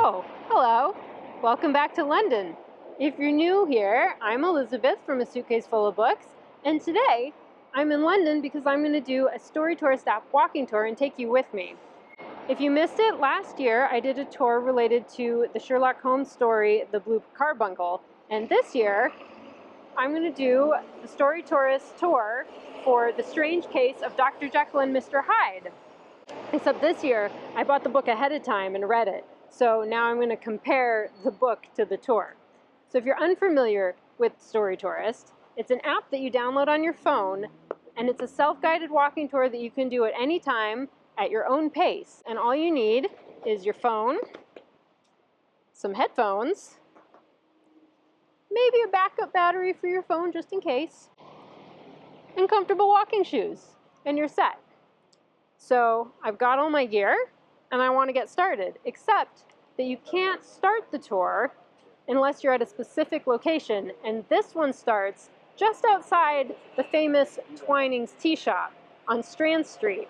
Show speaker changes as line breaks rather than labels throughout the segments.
Oh, hello. Welcome back to London. If you're new here, I'm Elizabeth from A Suitcase Full of Books, and today I'm in London because I'm going to do a StoryTourist App Walking Tour and take you with me. If you missed it, last year I did a tour related to the Sherlock Holmes story, The Blue Carbuncle, and this year I'm going to do the StoryTourist tour for The Strange Case of Dr. Jekyll and Mr. Hyde. Except this year I bought the book ahead of time and read it. So now I'm going to compare the book to the tour. So if you're unfamiliar with StoryTourist, it's an app that you download on your phone, and it's a self-guided walking tour that you can do at any time at your own pace. And all you need is your phone, some headphones, maybe a backup battery for your phone just in case, and comfortable walking shoes, and you're set. So I've got all my gear, and I want to get started, except that you can't start the tour unless you're at a specific location, and this one starts just outside the famous Twinings tea shop on Strand Street.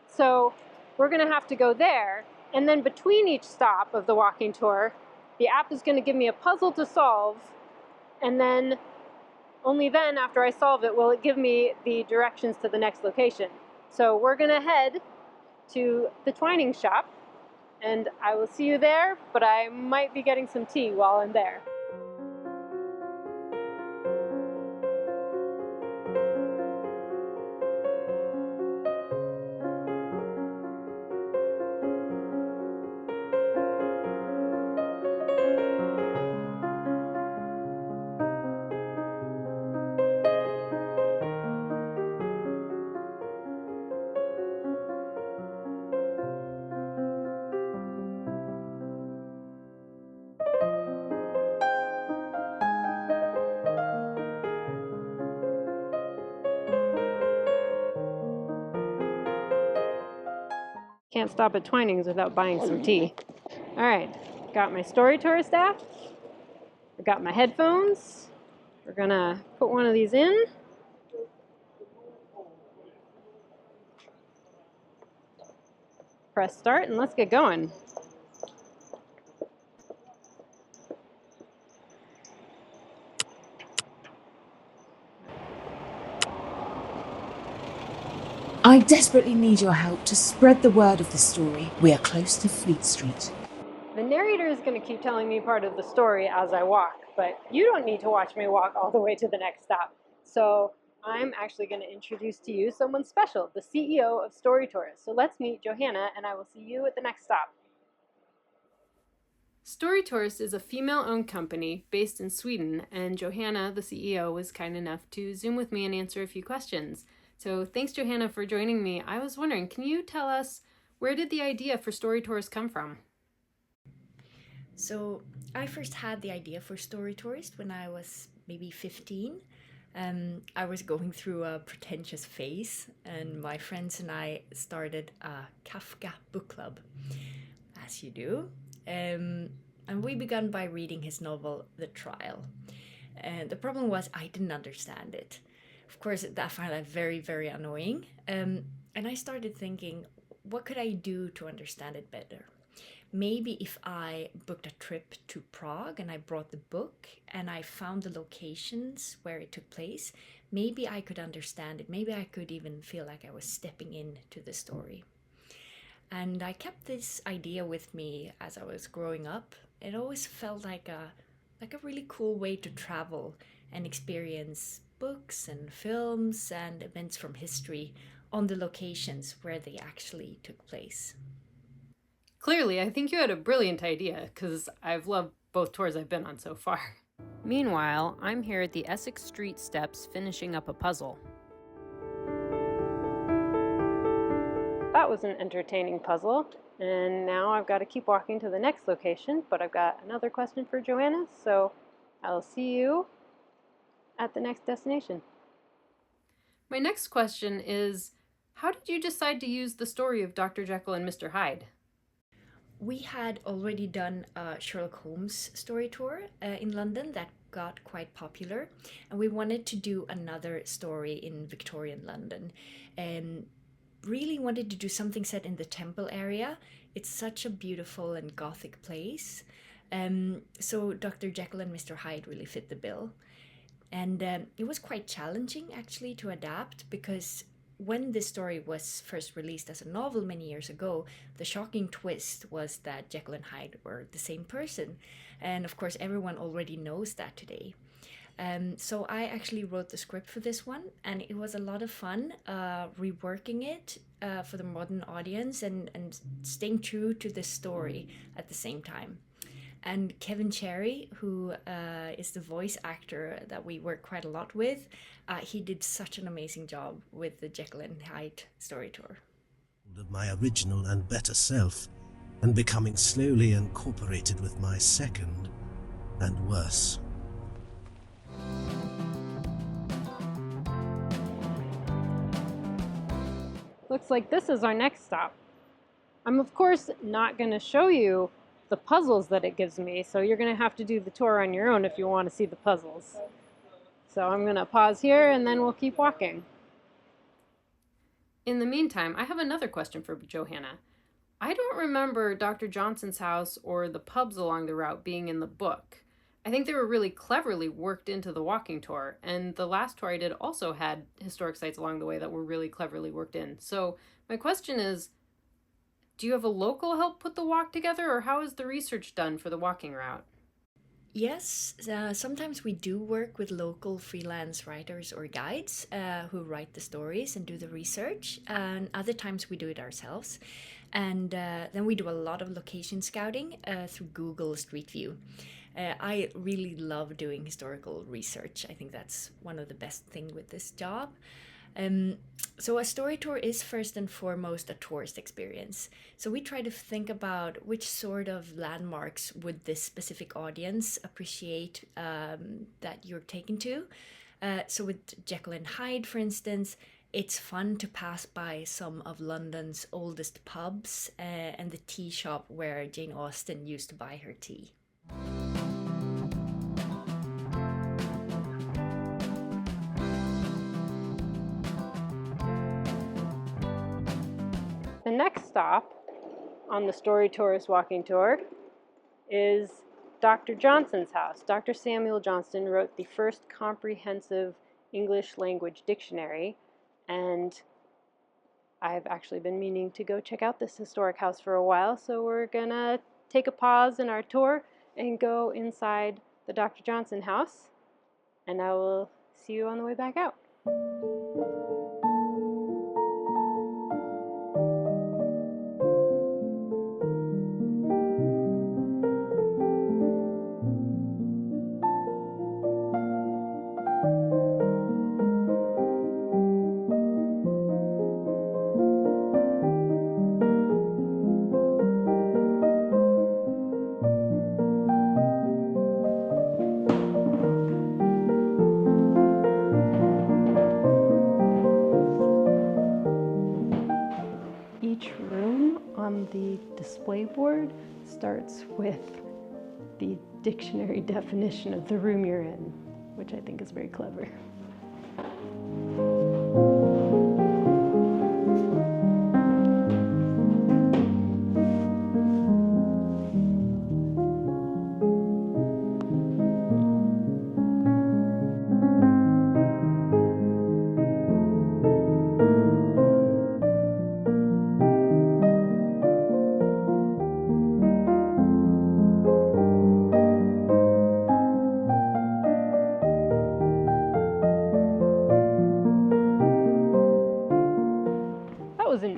So we're going to have to go there, and then between each stop of the walking tour, the app is going to give me a puzzle to solve, and then only then, after I solve it, will it give me the directions to the next location. So we're going to head to the Twinings shop, and I will see you there, but I might be getting some tea while I'm there. Can't stop at Twinings without buying some tea. All right, got my StoryTourist app. I got my headphones. We're gonna put one of these in. Press start and let's get going.
I desperately need your help to spread the word of the story. We are close to Fleet Street.
The narrator is going to keep telling me part of the story as I walk, but you don't need to watch me walk all the way to the next stop. So I'm actually going to introduce to you someone special, the CEO of StoryTourist. So let's meet Johanna, and I will see you at the next stop. StoryTourist is a female-owned company based in Sweden, and Johanna, the CEO, was kind enough to Zoom with me and answer a few questions. So thanks, Johanna, for joining me. I was wondering, can you tell us, where did the idea for StoryTourist come from?
So I first had the idea for StoryTourist when I was maybe 15. I was going through a pretentious phase, and my friends and I started a Kafka book club, as you do. And we began by reading his novel, The Trial. And the problem was I didn't understand it. Of course, I found that very, very annoying. And I started thinking, what could I do to understand it better? Maybe if I booked a trip to Prague and I brought the book and I found the locations where it took place, maybe I could understand it. Maybe I could even feel like I was stepping into the story. And I kept this idea with me as I was growing up. It always felt like a really cool way to travel and experience books and films and events from history on the locations where they actually took place.
Clearly, I think you had a brilliant idea, because I've loved both tours I've been on so far. Meanwhile, I'm here at the Essex Street steps finishing up a puzzle. That was an entertaining puzzle, and now I've got to keep walking to the next location, but I've got another question for Johanna, so I'll see you at the next destination. My next question is, how did you decide to use the story of Dr. Jekyll and Mr. Hyde?
We had already done a Sherlock Holmes story tour in London that got quite popular, and we wanted to do another story in Victorian London. really wanted to do something set in the temple area. It's such a beautiful and gothic place. So Dr. Jekyll and Mr. Hyde really fit the bill. And it was quite challenging actually to adapt, because when this story was first released as a novel many years ago, the shocking twist was that Jekyll and Hyde were the same person. And of course, everyone already knows that today. So I actually wrote the script for this one, and it was a lot of fun reworking it for the modern audience and staying true to the story at the same time. And Kevin Cherry, who is the voice actor that we work quite a lot with, he did such an amazing job with the Jekyll and Hyde story tour.
Of my original and better self, and becoming slowly incorporated with my second and worse.
Looks like this is our next stop. I'm of course not going to show you the puzzles that it gives me, so you're going to have to do the tour on your own if you want to see the puzzles. So I'm going to pause here and then we'll keep walking. In the meantime, I have another question for Johanna. I don't remember Dr. Johnson's house or the pubs along the route being in the book. I think they were really cleverly worked into the walking tour, and the last tour I did also had historic sites along the way that were really cleverly worked in. So my question is, do you have a local help put the walk together, or how is the research done for the walking route?
Yes, sometimes we do work with local freelance writers or guides who write the stories and do the research, and other times we do it ourselves. And then we do a lot of location scouting through Google Street View. I really love doing historical research. I think that's one of the best things with this job. So a story tour is first and foremost a tourist experience. So we try to think about which sort of landmarks would this specific audience appreciate that you're taken to. So with Jekyll and Hyde, for instance, it's fun to pass by some of London's oldest pubs and the tea shop where Jane Austen used to buy her tea.
The next stop on the StoryTourist Walking Tour is Dr. Johnson's house. Dr. Samuel Johnston wrote the first comprehensive English language dictionary, and I've actually been meaning to go check out this historic house for a while, so we're gonna take a pause in our tour and go inside the Dr. Johnson house, and I will see you on the way back out. Each room on the display board starts with the dictionary definition of the room you're in, which I think is very clever.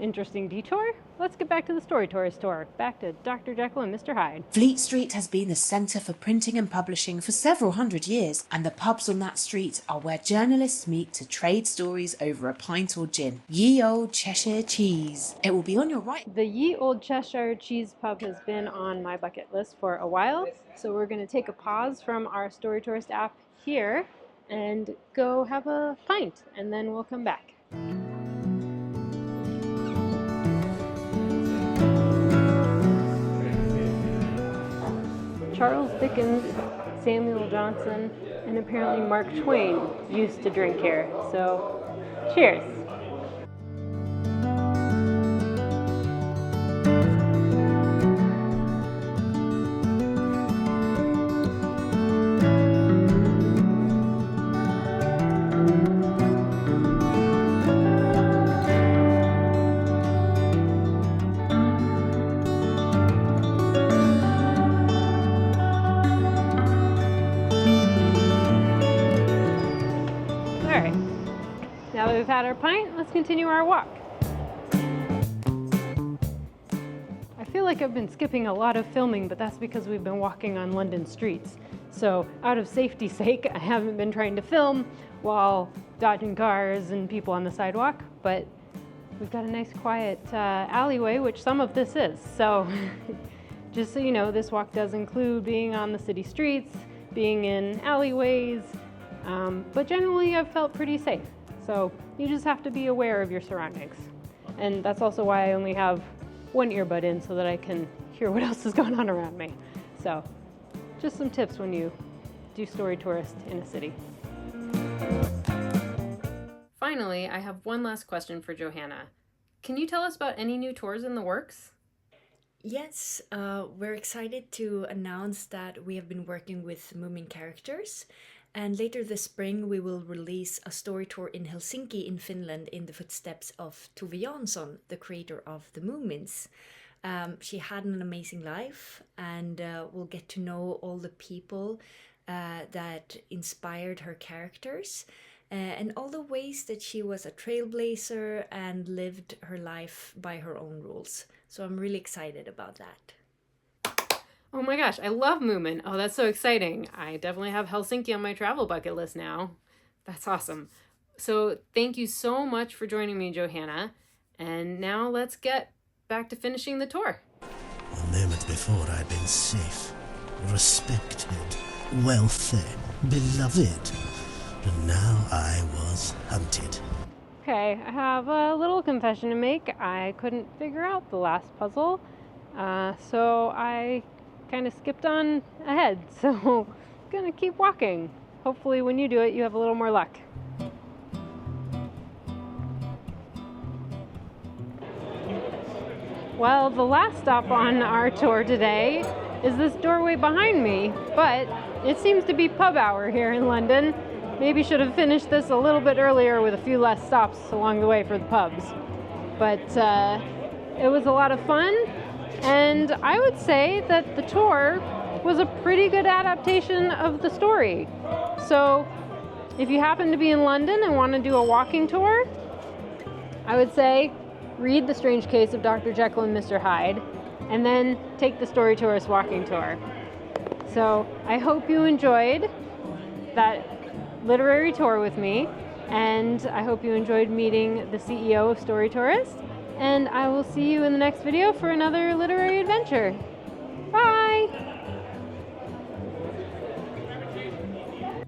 Interesting detour. Let's get back to the StoryTourist tour. Back to Dr. Jekyll and Mr. Hyde.
Fleet Street has been the centre for printing and publishing for several hundred years, and the pubs on that street are where journalists meet to trade stories over a pint or gin. Ye Old Cheshire Cheese. It will be on your right.
The Ye Old Cheshire Cheese pub has been on my bucket list for a while, so we're going to take a pause from our StoryTourist app here and go have a pint, and then we'll come back. Charles Dickens, Samuel Johnson, and apparently Mark Twain used to drink here. So, cheers! had our pint, let's continue our walk. I feel like I've been skipping a lot of filming, but that's because we've been walking on London streets. So out of safety's sake, I haven't been trying to film while dodging cars and people on the sidewalk, but we've got a nice quiet alleyway, which some of this is. So just so you know, this walk does include being on the city streets, being in alleyways, but generally I've felt pretty safe. So you just have to be aware of your surroundings. And that's also why I only have one earbud in so that I can hear what else is going on around me. So just some tips when you do Story Tourist in a city. Finally, I have one last question for Johanna. Can you tell us about any new tours in the works?
Yes, we're excited to announce that we have been working with Moomin characters, and later this spring we will release a story tour in Helsinki in Finland in the footsteps of Tove Jansson, the creator of the Moomins. She had an amazing life, and we'll get to know all the people that inspired her characters, and all the ways that she was a trailblazer and lived her life by her own rules. So I'm really excited about that.
Oh my gosh, I love Moomin. Oh, that's so exciting. I definitely have Helsinki on my travel bucket list now. That's awesome. So thank you so much for joining me, Johanna. And now let's get back to finishing the tour.
A moment before I'd been safe, respected, wealthy, beloved. And now I was hunted.
Okay, I have a little confession to make. I couldn't figure out the last puzzle, so I kind of skipped on ahead. So I'm gonna keep walking. Hopefully when you do it, you have a little more luck. Well, the last stop on our tour today is this doorway behind me, but it seems to be pub hour here in London. Maybe should have finished this a little bit earlier with a few less stops along the way for the pubs. But it was a lot of fun, and I would say that the tour was a pretty good adaptation of the story. So if you happen to be in London and want to do a walking tour, I would say read The Strange Case of Dr. Jekyll and Mr. Hyde, and then take the StoryTourist walking tour. So I hope you enjoyed that literary tour with me, and I hope you enjoyed meeting the CEO of StoryTourist, and I will see you in the next video for another literary adventure. Bye!